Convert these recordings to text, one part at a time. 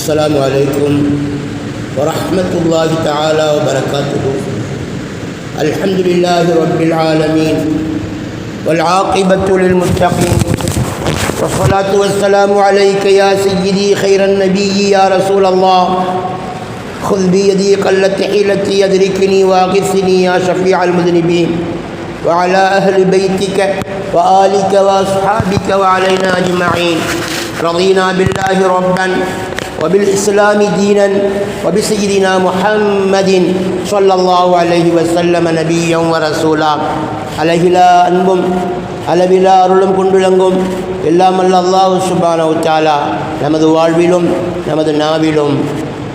السلام عليكم ورحمة الله تعالى وبركاته. الحمد لله رب العالمين والعاقبة للمتقين، والصلاة والسلام عليك يا سيدي خير النبي يا رسول الله. خذ بيدي قلت حيلتي أدركني واغثني يا شفيع المذنبين، وعلى أهل بيتك وآلك وأصحابك وعلينا أجمعين. رضينا بالله ربا وبالإسلام دينا وبسيدنا محمد صلى الله عليه وسلم نبيا ورسولا. அழகிலா அன்பும் அளவிலா அருளும் கொண்டுள்ளங்கும் எல்லாம் அல்ல அல்லாஹ் சுப்ஹானஹு வ தஆலா நமது வாழ்விலும் நமது நாவிலும்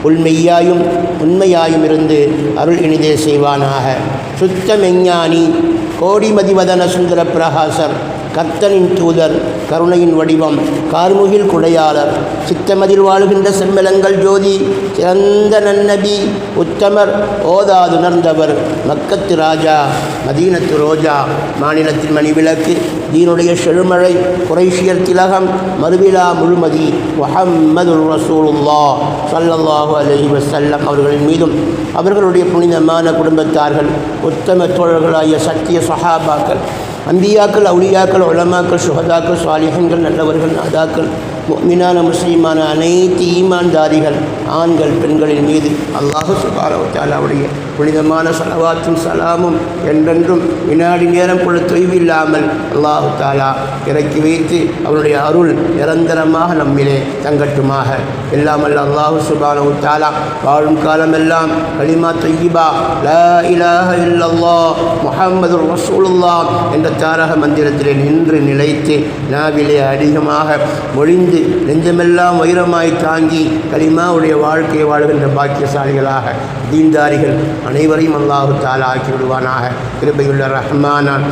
உண்மையாயும் உண்மையாயும் இருந்து அருள் இனிதே செய்வானாக. சுத்த மெஞ்ஞானி கோடிமதிவதன சுந்தர பிரகாசர், கர்த்தனின் தூதர், கருணையின் வடிவம், கார்முகில் குடையாளர், சித்தமதில் வாழ்கின்ற செம்மலங்கள் ஜோதி, சிறந்த நன்னபி, உத்தமர், ஓதாதுணர்ந்தவர், மக்கத்து ராஜா, மதீனத்து ரோஜா, மாநிலத்தின் மணிவிளக்கு, தீனுடைய செழுமழை, குறைஷியர் திலகம், மறுவிழா முழுமதி முஹம்மதுர் ரசூலுல்லாஹ் ஸல்லல்லாஹு அலைஹி வஸல்லம் அவர்களின் மீதும் அவர்களுடைய புனிதமான குடும்பத்தார்கள், உத்தம தோழர்களாகிய சத்திய சஹாபாக்கள், அம்பியாக்கள், அவுலியாக்கள், உலமாக்கள், சுஹதாக்கள், சாலிஹன்கள், நல்லவர்கள், நாதாக்கள், முஃமினான முஸ்லிமான அனைத்து ஈமான்தாரிகள் ஆண்கள் பெண்களின் மீது அல்லாஹ் சுப்ஹானஹு வ தஆலாவுடைய புனிதமான ஸலவாத்தும் சலாமும் என்றென்றும் வினாடி நேரம் கூட தொய்வில்லாமல் அல்லாஹ் தஆலா இறக்கி வைத்து அவருடைய அருள் நிரந்தரமாக நம்மிலே தங்கட்டுமாக. எல்லாமல்ல அல்லாஹ் சுப்ஹானஹு வ தஆலா வாழும் காலமெல்லாம் கலிமா தய்யிபா லா இலாஹ இல்லல்லாஹ் முஹம்மதுர் ரசூலுல்லாஹ் என்ற தாரக மந்திரத்திலே நின்று நிலைத்து நாவிலே அதிகமாக மொழிந்து நெஞ்சமெல்லாம் வைரமாய் தாங்கி கலிமாவுடைய வாழ்க்கையை வாழ்கின்ற பாக்கியசாலிகளாக தீன்தாரிகள் அனைவரையும் அல்லாஹ் தஆலா ஆக்கி விடுவானாக. கிருபையுள்ள ரஹ்மானான்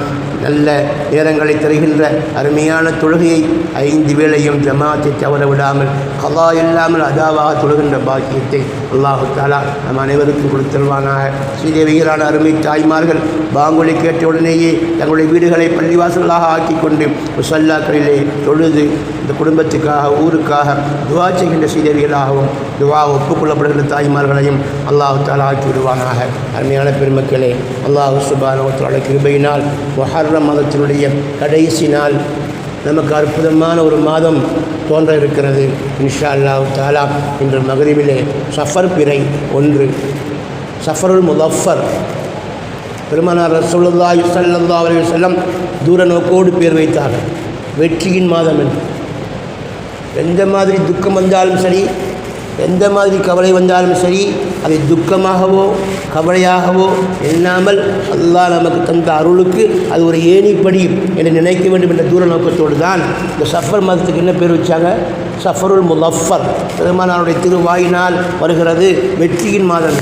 நல்ல நேரங்களை தருகின்ற அருமையான தொழுகையை 5 வேளையும் ஜமாத்தை தவற விடாமல் கலா இல்லாமல் அதாவாக தொழுகின்ற பாக்கியத்தை அல்லாஹ் தஆலா நம் அனைவருக்கும் கொடுத்தல்வானாக. ஸ்ரீதேவியரான அருமை தாய்மார்கள் பாங்கொலி கேட்ட உடனேயே தங்களுடைய வீடுகளை பள்ளிவாசலாக ஆக்கி கொண்டு முஸல்லாக்களிலே தொழுது இந்த குடும்பத்துக்காக ஊருக்காக துவா செய்கின்ற ஸ்ரீதேவிகளாகவும் துவா ஒப்புக்கொள்ளப்படுகின்ற தாய்மார்களையும் அல்லாஹ் தஆலா ஆக்கி விடுவானாக. அருமையான பெருமக்களே, அல்லாஹ் சுப்ஹானஹு வ தஆலா கிருபையினால் முஹர்ரம் மாதத்தினுடைய கடைசி நாள் நமக்கு அற்புதமான ஒரு மாதம் தோன்ற இருக்கிறது. இன்ஷா அல்லாஹ் தஆலா இன்று மக்ரிபிலே சஃபர் பிறை 1 சஃபருல் முதஃபர் பெருமானார் ரசூலுல்லாஹி ஸல்லல்லாஹு அலைஹி வஸல்லம் தூர நோக்கோடு பேர் வைத்தார்கள். வெற்றியின் மாதம் என்று. எந்த மாதிரி துக்கம் வந்தாலும் சரி, எந்த மாதிரி கவலை வந்தாலும் சரி, அதை துக்கமாகவோ கவலையாகவோ எண்ணாமல் அல்லாஹ் நமக்கு தந்த அருளுக்கு அது ஒரு ஏணிப்படி என்று நினைக்க வேண்டும் என்ற தூர நோக்கத்தோடு தான் இந்த சஃபர் மாதத்துக்கு என்ன பேர் வச்சாங்க? சஃபருல் முதஃபர். பெருமானாருடைய திருவாயினால் வருகிறது வெற்றியின் மாதம்.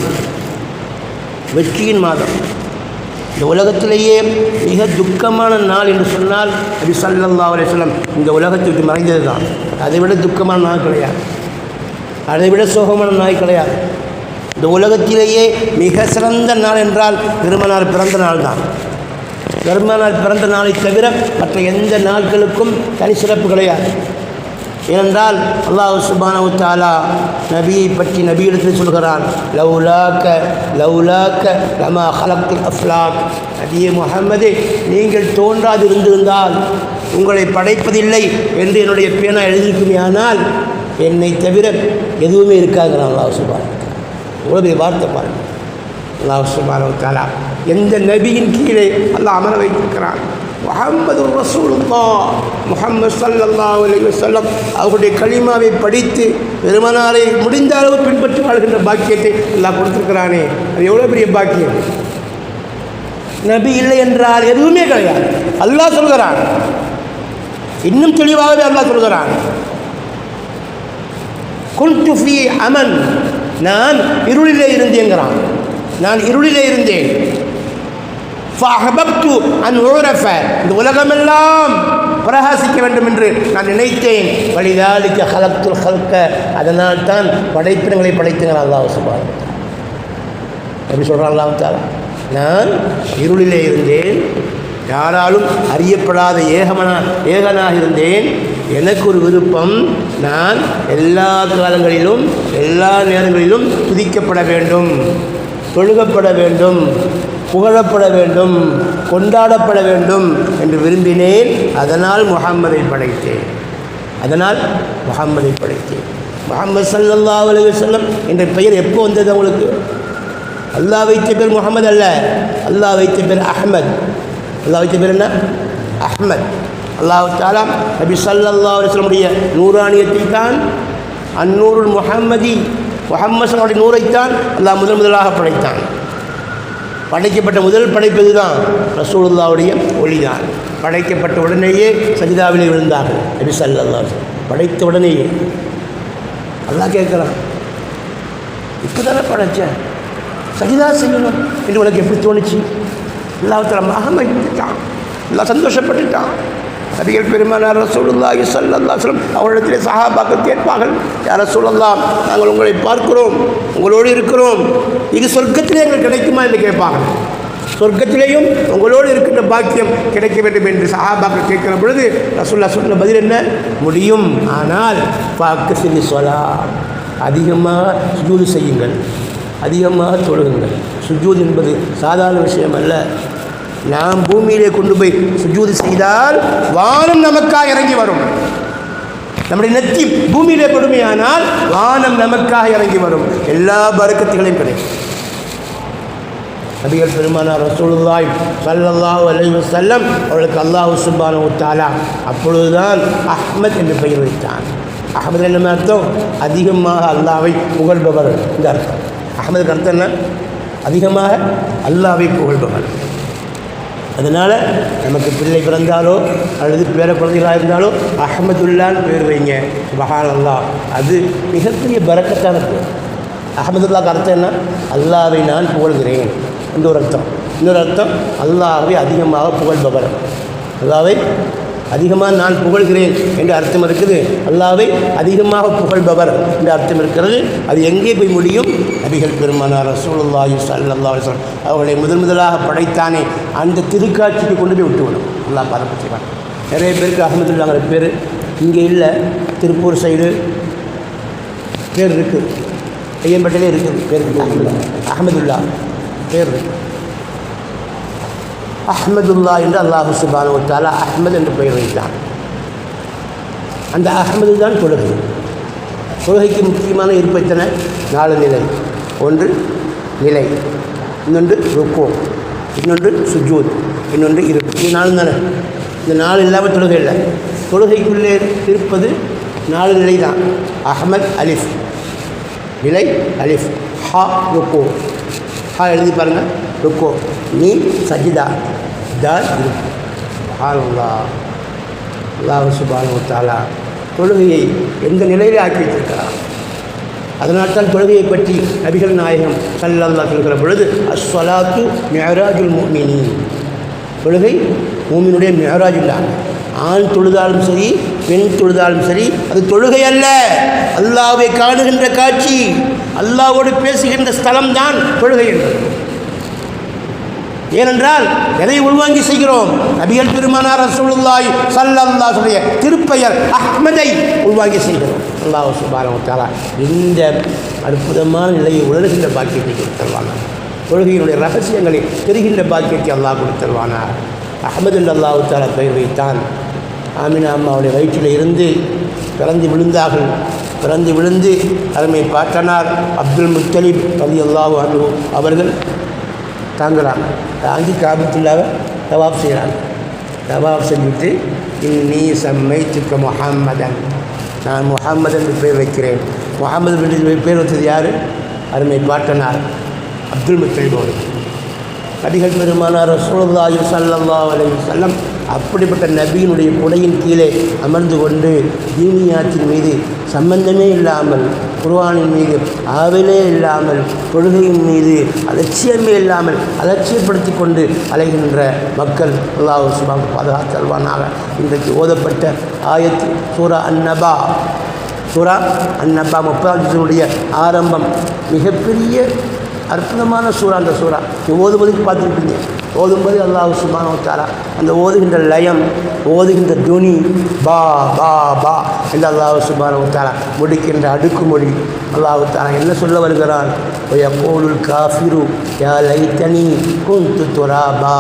வெற்றியின் மாதம். இந்த உலகத்திலேயே மிக துக்கமான நாள் என்று சொன்னால் நபி ஸல்லல்லாஹு அலைஹி வஸல்லம் இந்த உலகத்திற்கு மறைந்தது தான். அதைவிட துக்கமான நாள் கிடையாது, அதைவிட சோகமான நாள் கிடையாது. இந்த உலகத்திலேயே மிக சிறந்த நாள் என்றால் பெருமானார் பிறந்த நாள் தான். பெருமானார் பிறந்த நாளை தவிர மற்ற எந்த நாட்களுக்கும் தனி சிறப்பு கிடையாது. ஏனென்றால் அல்லாஹ் சுப்ஹானஹு வ தஆலா நபியை பற்றி நபியிடத்தில் சொல்கிறான், லௌலாக்க லௌலாக்க லமா ஹலக்துல் அஃப்லாக். நபியே முஹம்மதே, நீங்கள் தோன்றாது இருந்திருந்தால் உங்களை படைப்பதில்லை என்று என்னுடைய பேனா எழுதியிருக்குமே, ஆனால் என்னை தவிர எதுவுமே இருக்காங்கிறான் அல்லாஹ் சுப்ஹானஹு வ தஆலா. இவ்வளோ பெரிய வார்த்தை பாருங்கள். அல்லாஹ் சுப்ஹானஹு வ தஆலா எந்த நபியின் கீழே அல்லாஹ் அமர வைத்திருக்கிறான்? முஹம்மதுர் ரசூலுல்லாஹ் முஹம்மது ஸல்லல்லாஹு அலைஹி வஸல்லம் அவருடைய கலிமாவை படித்து பெருமானாரை முடிந்த அளவு பின்பற்றி வாழ்கின்ற பாக்கியத்தை அல்லாஹ் கொடுத்திருக்கிறானே, அது எவ்வளோ பெரிய பாக்கியம். நபி இல்லை என்றால் எதுவுமே கிடையாது. அல்லாஹ் சொல்கிறான், இன்னும் தெளிவாகவே அல்லாஹ் சொல்கிறான், குன்து ஃபீ அமன், நான் இருளிலே இருந்தேங்கிறான். நான் இருளிலே இருந்தேன். ஃபஅஹ்பப்து அன் உரஃப, இந்த உலகமெல்லாம் பிரகாசிக்க வேண்டும் என்று நான் நினைத்தேன். வலிதாலிக ஹலக்துல் ஹல்க, அதனால் தான் படைப்பினங்களை படைத்தேன் அல்லாஹ் சுப்ஹானஹு வ தஆலா. எப்படி சொல்கிறான் அல்லாஹ் தஆலா? நான் இருளிலே இருந்தேன், யாராலும் அறியப்படாத ஏகனாக இருந்தேன். எனக்கு ஒரு விருப்பம், நான் எல்லா காலங்களிலும் எல்லா நேரங்களிலும் துதிக்கப்பட வேண்டும், தொழுகப்பட வேண்டும், புகழப்பட வேண்டும், கொண்டாடப்பட வேண்டும் என்று விரும்பினேன். அதனால் முஹம்மதை படைத்தேன். முஹம்மது ஸல்லல்லாஹு அலைஹி வஸல்லம் என்ற பெயர் எப்போ வந்தது உங்களுக்கு? அல்லாஹ் வைத்த பேர் முஹம்மது அல்ல, அல்லாஹ் வைத்த பேர் அஹ்மத். அல்லாஹ் வைத்த பேர் என்ன? அஹ்மத். அல்லாஹ் தஆலா நபி ஸல்லல்லாஹு அலைஹி வஸல்லம் நூறானியத்தில் தான் அந்நூருல் முஹம்மதி, முஹம்மது ஸல்லல்லாஹு அலைஹி நூரைத்தான் அல்லாஹ் முதலாக படைத்தான். படைக்கப்பட்ட முதல் படைப்பது தான் ரசூலுல்லாஹ்வுடைய ஒளிதான். படைக்கப்பட்ட உடனேயே சஜிதாவிலே விழுந்தார்கள் நபி ஸல்லல்லாஹு அலைஹி வஸல்லம். படைத்த உடனேயே அல்லாஹ் கேட்குறான், இப்போ தானே படைச்சேன், சஜிதா செய்யணும் என்று உனக்கு எப்படி தோணுச்சு? அல்லாஹ் தஆலா மகிமைப்பட்டான், அல்லாஹ் சந்தோஷப்பட்டுட்டான். நபிகள் பெருமானார் ரசூலுல்லாஹி ஸல்லல்லாஹு அலைஹி வஸல்லம் அவரிடத்திலே சஹாபாக்கள் கேட்பார்கள், யா ரசூலல்லாஹ், நாங்கள் உங்களை பார்க்கிறோம், உங்களோடு இருக்கிறோம், இது சொர்க்கத்திலே எங்களுக்கு கிடைக்குமா என்று கேட்பார்கள். சொர்க்கத்திலேயும் உங்களோடு இருக்கின்ற பாக்கியம் கிடைக்க வேண்டும் என்று சஹாபாக்கள் கேட்கிற பொழுது ரசூலுல்லாஹ் சொன்ன பதில் என்ன? முடியும், ஆனால் ஃபஅக்ஸிரி ஸலாத், அதிகமாக சுஜூது செய்யுங்கள், அதிகமாக தொழுகுங்கள். சுஜூத் என்பது சாதாரண விஷயம் அல்ல. நாம் பூமியிலே கொண்டு போய் சுஜூது செய்தால் வானம் நமக்காக இறங்கி வரும். நம்முடைய நெத்தி பூமியிலே கொடுமையானால் வானம் நமக்காக இறங்கி வரும், எல்லா பரக்கத்துகளையும் கிடைக்கும். நபிகள் பெருமானார் ரசூலுல்லாஹி ஸல்லல்லாஹு அலைஹி வஸல்லம் அவர்களுக்கு அல்லாஹ் சுப்ஹானஹு வ தஆலா அப்பொழுதுதான் அஹ்மத் என்று பெயர் வைத்தான். அஹ்மத் என்ன அர்த்தம்? அதிகமாக அல்லாஹ்வை புகழ்பவர் இந்த அர்த்தம். அஹ்மதுக்கு அர்த்தம் என்ன? அதிகமாக அல்லாஹ்வை புகழ்பவர். அதனால் நமக்கு பிள்ளை பிறந்தாலோ அல்லது பேர குழந்தைகளாக இருந்தாலோ அஹ்மதுல்லான்னு பேர் வைங்க, சுப்ஹானல்லாஹ். அது மிகப்பெரிய பரக்கத்தான பேர். அஹ்மதுல்லாக்கு அர்த்தம் என்ன? அல்லாஹ்வை நான் புகழ்கிறேன் என்ற ஒரு அர்த்தம். இன்னொரு அர்த்தம் அல்லாஹ்வை அதிகமாக புகழ்பவர். அல்லாஹ்வை அதிகமாக நான் புகழ்கிறேன் என்ற அர்த்தம் இருக்குது. அல்லாஹ்வை அதிகமாக புகழ்பவர் என்ற அர்த்தம் இருக்கிறது. அது எங்கே போய் முடியும்? நபிகள் பெருமானார் ரசூலுல்லாஹி ஸல்லல்லாஹு அலைஹி வஸல்லம் அவர்களை முதலாக படைத்தானே அந்த திருக்காட்சிக்கு கொண்டு போய் விட்டுவிடும். அல்லாஹ் பாராட்டுவான். நிறைய பேருக்கு அஹ்மதுல்லாங்கிற பேர் இங்கே இல்லை, திருப்பூர் சைடு பேர் இருக்குது, ஐயம்பட்டிலே இருக்குது பேர் அஹ்மதுல்லா பேர் இருக்குது. அஹ்மதுல்லா என்று அல்லாஹ் சுப்ஹானஹு வ தஆலா அஹ்மத் என்று பெயர் வைத்தான். அந்த அஹ்மது தான் தொழுகை. தொழுகைக்கு முக்கியமான இருப்பத்தனை 4 நிலை. ஒன்று நிலை, இன்னொன்று ருக்கூ, இன்னொன்று சுஜூத், இன்னொன்று இருப்பு. இது 4 தானே. இந்த 4 இல்லாமல் தொழுகை இல்லை. தொழுகைக்குள்ளே இருப்பது 4 நிலை தான். அஹ்மத் அலிஃப் நிலை, அலிஃப் ஹா ருக்கூ, ஹா எழுதி பாருங்கள் ருக்கூ, மீம் சஜிதா, தால் இருப்பு. சுப்ஹானல்லாஹ். அல்லாஹ் சுப்ஹானஹு வ தஆலா தொழுகையை எந்த நிலையில் ஆக்கி வைத்திருக்கிறார். அதனால்தான் தொழுகையை பற்றி நபிகள் நாயகம் ஸல்லல்லாஹு சொல்கிற பொழுது அஸ்ஸலாத்து மிஅராஜுல் முஃமினீன், தொழுகை மூமினுடைய மிஅராஜ் தான். ஆண் தொழுதாலும் சரி, பெண் தொழுதாலும் சரி, அது தொழுகை அல்ல, அல்லாஹ்வை காணுகின்ற காட்சி, அல்லாஹ்வோடு பேசுகின்ற ஸ்தலம் தான் தொழுகை என்பது. ஏனென்றால் எதை உள்வாங்கி செய்கிறோம்? நபிகள் பெருமானார் ரசூலுல்லாஹி ஸல்லல்லாஹு அலைஹி வஸல்லம் திருப்பெயர் அஹ்மதை உள்வாங்கி செய்கிறோம். அல்லாஹ் சுப்ஹானஹு வ தஆலா இந்த அற்புதமான நிலையை உணர்கின்ற பாக்கியத்தை கொடுத்தருவானார். தொழுகையினுடைய ரகசியங்களை தெரிகின்ற பாக்கியத்தை அல்லாஹ் கொடுத்தருவானார். அஹ்மது என்று அல்லாஹ் தஆலா பெயர் வைத்தான். ஆமினா அம்மாவுடைய வயிற்றில் இருந்து பிறந்து விழுந்தார்கள். பிறந்து விழுந்து அருமை பாட்டனார் அப்துல் முத்தலிப் ரலியல்லாஹு அன்ஹு அவர்கள் தாங்குறாங்க. தாங்கி காபத்துல்லாவை தவாப் செய்கிறாங்க. தவாப் செஞ்சுட்டு இன்னி சம்மைத்துக்க முஹம்மதன், நான் முஹம்மது என்று பேர் வைக்கிறேன். முஹம்மது என்று பேர் வச்சது யார்? அருமை பாட்டனார் அப்துல் முத்தலிப் அவர்கள். நபிகள் பெருமானார் ரசூலுல்லாஹி ஸல்லல்லாஹு அலைஹி வஸல்லம் அப்படிப்பட்ட நபியினுடைய குடையின் கீழே அமர்ந்து கொண்டு தீனியாத்தின் மீது சம்பந்தமே இல்லாமல், குர்ஆனின் மீது ஆவலே இல்லாமல், தொழுகையின் மீது அலட்சியமே இல்லாமல் அலட்சியப்படுத்தி கொண்டு அலைகின்ற மக்கள் அல்லாஹ் சுப்ஹானஹு பாதுகாத்தல்வானாக. இன்றைக்கு ஓதப்பட்ட ஆயத் சூரா அன்-நபா, சூரா அன்-நபா 30வது ஆரம்பம். மிகப்பெரிய அற்புதமான சூறா. அந்த சூறா ஓதுவதுக்கு பார்த்துருப்பீங்க. ஓதும்போது அல்லாஹ் சுப்ஹானஹு வ தஆலா அந்த ஓதுகின்ற லயம், ஓதுகின்ற துனி, பா பா பா என்று அல்லாஹ் சுப்ஹானஹு வ தஆலா முடிக்கின்ற அடுக்குமொழி அல்லாஹ் தஆலா என்ன சொல்ல வருகிறான்? வயக்கூலுல் காஃபிரு யா லைத்தனி குன்து துராபா.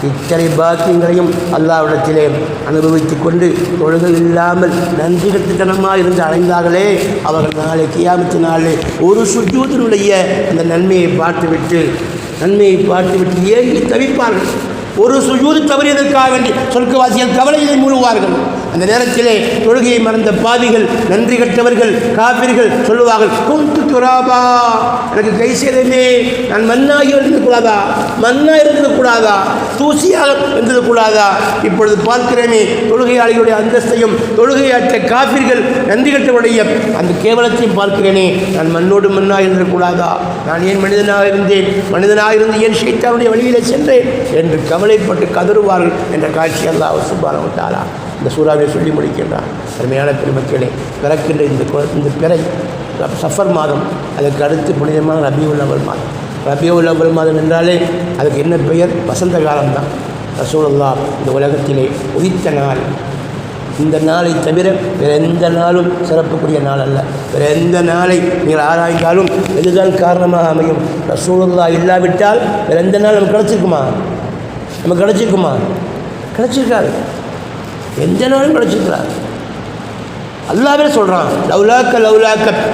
இத்தனை பாக்கியங்களையும் அல்லாஹ்விடத்திலே அனுபவித்து கொண்டு தொழுகை இல்லாமல் நன்றி கட்டுத்தனமாக இருந்து அடைந்தார்களே, அவர்கள் நாளை கியாமத்து நாளே ஒரு சுஜூதினுடைய அந்த நன்மையை பார்த்துவிட்டு ஏங்கி தவிப்பார்கள். ஒரு சுஜூது தவறியதற்காக வேண்டி சொர்க்கவாசிகள் கவலையை மூழ்குவார்கள். அந்த நேரத்திலே தொழுகையை மறந்த பாவிகள், நன்றி கட்டவர்கள், காபிர்கள் சொல்லுவார்கள், குன்து துராபா, எனக்கு கை சேதமே, நான் மண்ணாகி இருந்தக்கூடாதா, தூசியாக இருந்தக்கூடாதா? இப்பொழுது பார்க்கிறேனே தொழுகையாளிகளுடைய அந்தஸ்தையும் தொழுகையாற்ற காபிர்கள் நன்றி கட்டவுடைய அந்த கேவலத்தையும் பார்க்கிறேனே, நான் மண்ணோடு மண்ணாக இருந்தக்கூடாதா? நான் ஏன் மனிதனாக இருந்து ஏன் ஷைத்தானுடைய வழியிலே சென்றேன் என்று கவலைப்பட்டு கதறுவார்கள் என்ற காட்சி அல்லாஹ் சுப்ஹானஹு வ தஆலா இந்த சூறாவை சொல்லி முடிக்கின்றார். அருமையான பெருமக்களே, பிறக்கின்ற இந்த பிறை சஃபர் மாதம், அதற்கு அடுத்து புனிதமான ரபியுல் அவ்வல் மாதம். ரபியுல் அவ்வல் மாதம் என்றாலே அதுக்கு என்ன பெயர்? வசந்த காலம்தான். ரசூலுல்லாஹ் இந்த உலகத்திலே உதித்த நாள். இந்த நாளை தவிர வேறு எந்த நாளும் சிறப்புக்குரிய நாள் அல்ல. வேறு எந்த நாளை நீங்கள் ஆராய்ந்தாலும் எதுதான் காரணமாக அமையும்? ரசூலுல்லாஹ் இல்லாவிட்டால் வேறு எந்த நாள் நமக்கு கிடச்சிருக்குமா? கிடச்சிருக்காது. எந்த நாளும் கிடச்சிருக்கிறார். அல்லாஹ்வே சொல்கிறான், லவ்லாக்க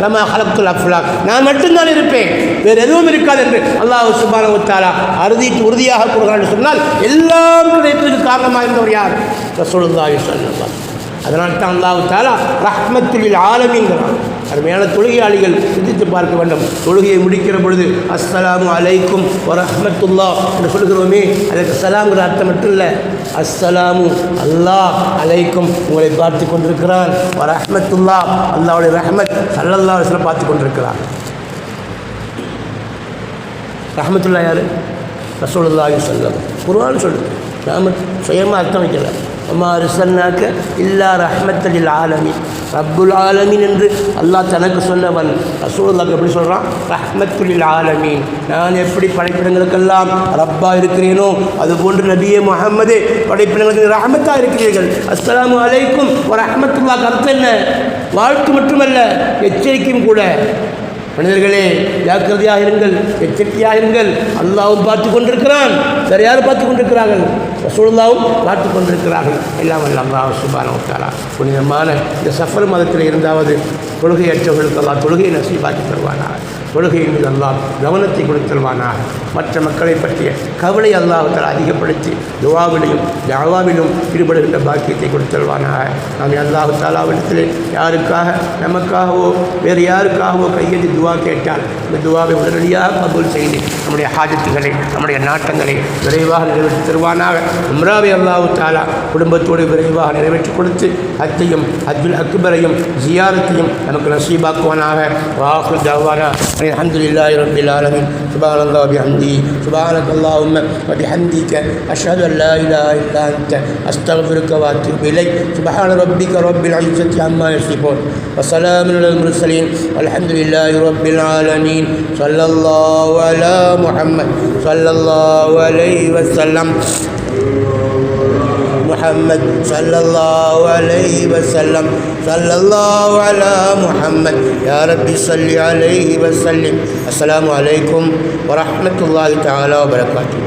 லமா ஹலக்துல் அஃப்லாக், நான் மட்டும்தான் இருப்பேன், வேறு எதுவும் இருக்காது என்று அல்லாஹ் சுப்ஹானஹு வ தஆலா உறுதியாக கூறுகிறான். சொன்னால் எல்லாம் கிடைப்பதற்கு காரணமாக இருந்தவர் யார்? ரசூலுல்லாஹி ஸல்லல்லாஹு அலைஹி வஸல்லம். அதனால் தான் அல்லாஹ் தஆலா ரஹ்மத்துல் லில் ஆலமீன்கிறான். அருமையான தொழுகையாளிகள் சிந்தித்து பார்க்க வேண்டும். தொழுகையை முடிக்கிற பொழுது அஸ்ஸலாமு அலைக்கும் வ ரஹ்மத்துல்லாஹ் என்று சொல்கிறோமே, அதற்கு சலாம்ங்கிற அர்த்தம் மட்டும் இல்லை. அஸ்ஸலாமு அல்லாஹ் அலைக்கும் உங்களை பார்த்து கொண்டிருக்கிறான், வ ரஹ்மத்துல்லாஹ் அல்லாஹ்வுடைய ரஹ்மத் ஸல்லல்லாஹு அலைஹி வஸல்லம் பார்த்து கொண்டிருக்கிறான். ரஹ்மத்துல்லாஹ் யார்? ரசூலுல்லாஹி ஸல்லல்லாஹு அலைஹி வஸல்லம். குர்ஆன் சொல்லுது, நாம் சுயமாக அர்த்தம் வைக்கல. வமா அர்ஸல்னாக இல்லா ரஹ்மத்தல் லில் ஆலமீன், ரப்புல் ஆலமீன் என்று அல்லாஹ் தனக்கு சொன்னவன் ரசூலுல்லாஹ் எப்படி சொல்கிறான்? ரஹ்மத்துல் லில் ஆலமீன். நான் எப்படி படைப்பிடங்களுக்கெல்லாம் ரப்பாக இருக்கிறேனோ அதுபோன்று நபியே முஹம்மதே படைப்பிடங்களுக்கு ரஹ்மத்தாக இருக்கிறீர்கள். அஸ்ஸலாமு அலைக்கும் வ ரஹ்மத்துல்லாஹ் அர்த்தம் என்ன? வாழ்த்து மட்டுமல்ல, எச்சரிக்கையும் கூட. மனிதர்களே, ஜாக்கிரதையாக இருங்கள், எச்சரிக்கையாக இருங்கள். அல்லாஹ்வும் பார்த்து கொண்டிருக்கிறான். வேறு யாரும் பார்த்து கொண்டிருக்கிறார்கள்? ரசூலுல்லாஹ்வும் பார்த்து கொண்டிருக்கிறார்கள். எல்லாம் வல்ல அல்லாஹ் சுப்ஹானஹு வ தஆலா புனிதமான இந்த சஃபர் மாதத்தில் இருந்தாவது தொழுகையற்றவர்களுக்கு அல்லாஹ் தொழுகையை நசீபாக்கி தருவானாக. தொழுகையின் மீது அல்லாஹ் கவனத்தை கொடுத்தல்வானாக. மற்ற மக்களை பற்றிய கவலை அல்லாஹ் தஆலா அதிகப்படுத்தி துஆவிலும் தஅவாவிலும் ஈடுபடுகின்ற பாக்கியத்தை கொடுத்தல்வானாக. நாம் அல்லாஹ் தஆலாவிடத்திலே யாருக்காக, நமக்காகவோ வேறு யாருக்காகவோ கையெழுதி துவா கேட்டால் இந்த துவாவை உடனடியாக கபூல் செய்து நம்முடைய ஹாஜத்துகளை, நம்முடைய நாட்டங்களை விரைவாக நிறைவேற்றி தருவானாக. உம்ராவை அல்லாஹ் தஆலா குடும்பத்தோடு விரைவாக நிறைவேற்றி கொடுத்து ஹஜ்ஜையும் ஹஜ்ஜுல் அக்பரையும் ஜியாரத்தையும் நமக்கு நசீபாக்குவானாக. வாஹிரு தஅவானா அல்ஹம்துலில்லாஹி ரப்பில் ஆலமீன். சுப்ஹானல்லாஹி வபிஹம்திஹி, சுப்ஹானக்கல்லாஹும்ம வபிஹம்திக, அஷ்ஹது அன் லா இலாஹா இல்லா அன்த, அஸ்தக்ஃபிருக வ அத்தூபு இலைக். சுப்ஹான ரப்பிக ரப்பில் இஸ்ஸத்தி அம்மா யசிஃபூன், வ ஸலாமுன் அலல் முர்ஸலீன், வல்ஹம்துலில்லாஹி ரப்பில் ஆலமீன். ஸல்லல்லாஹு அலா முஹம்மத் ஸல்லல்லாஹு அலைஹி வஸல்லம். محمد صلى الله عليه وسلم، صلى الله على محمد. يا ربي صل عليه وسلم. السلام عليكم ورحمة الله تعالى وبركاته.